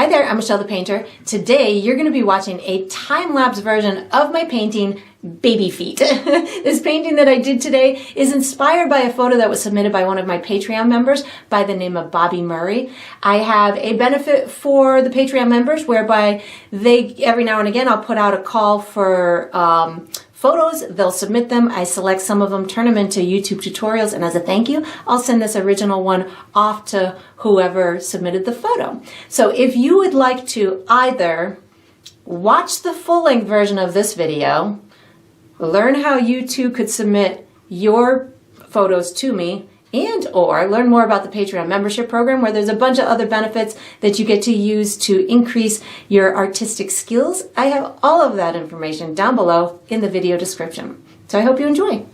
Hi there, I'm Michelle the Painter. Today you're going to be watching a time-lapse version of my painting, Baby Feet. This painting that I did today is inspired by a photo that was submitted by one of my Patreon members by the name of Bobby Murray. I have a benefit for the Patreon members whereby every now and again I'll put out a call for photos. They'll submit them. I select some of them, turn them into YouTube tutorials, and as a thank you, I'll send this original one off to whoever submitted the photo. So if you would like to either watch the full-length version of this video, learn how you too could submit your photos to me, and or learn more about the Patreon membership program where there's a bunch of other benefits that you get to use to increase your artistic skills, I have all of that information down below in the video description. So I hope you enjoy.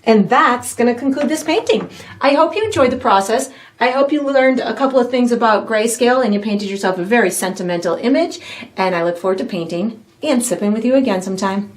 And that's going to conclude this painting. I hope you enjoyed the process. I hope you learned a couple of things about grayscale and you painted yourself a very sentimental image. And I look forward to painting and sipping with you again sometime.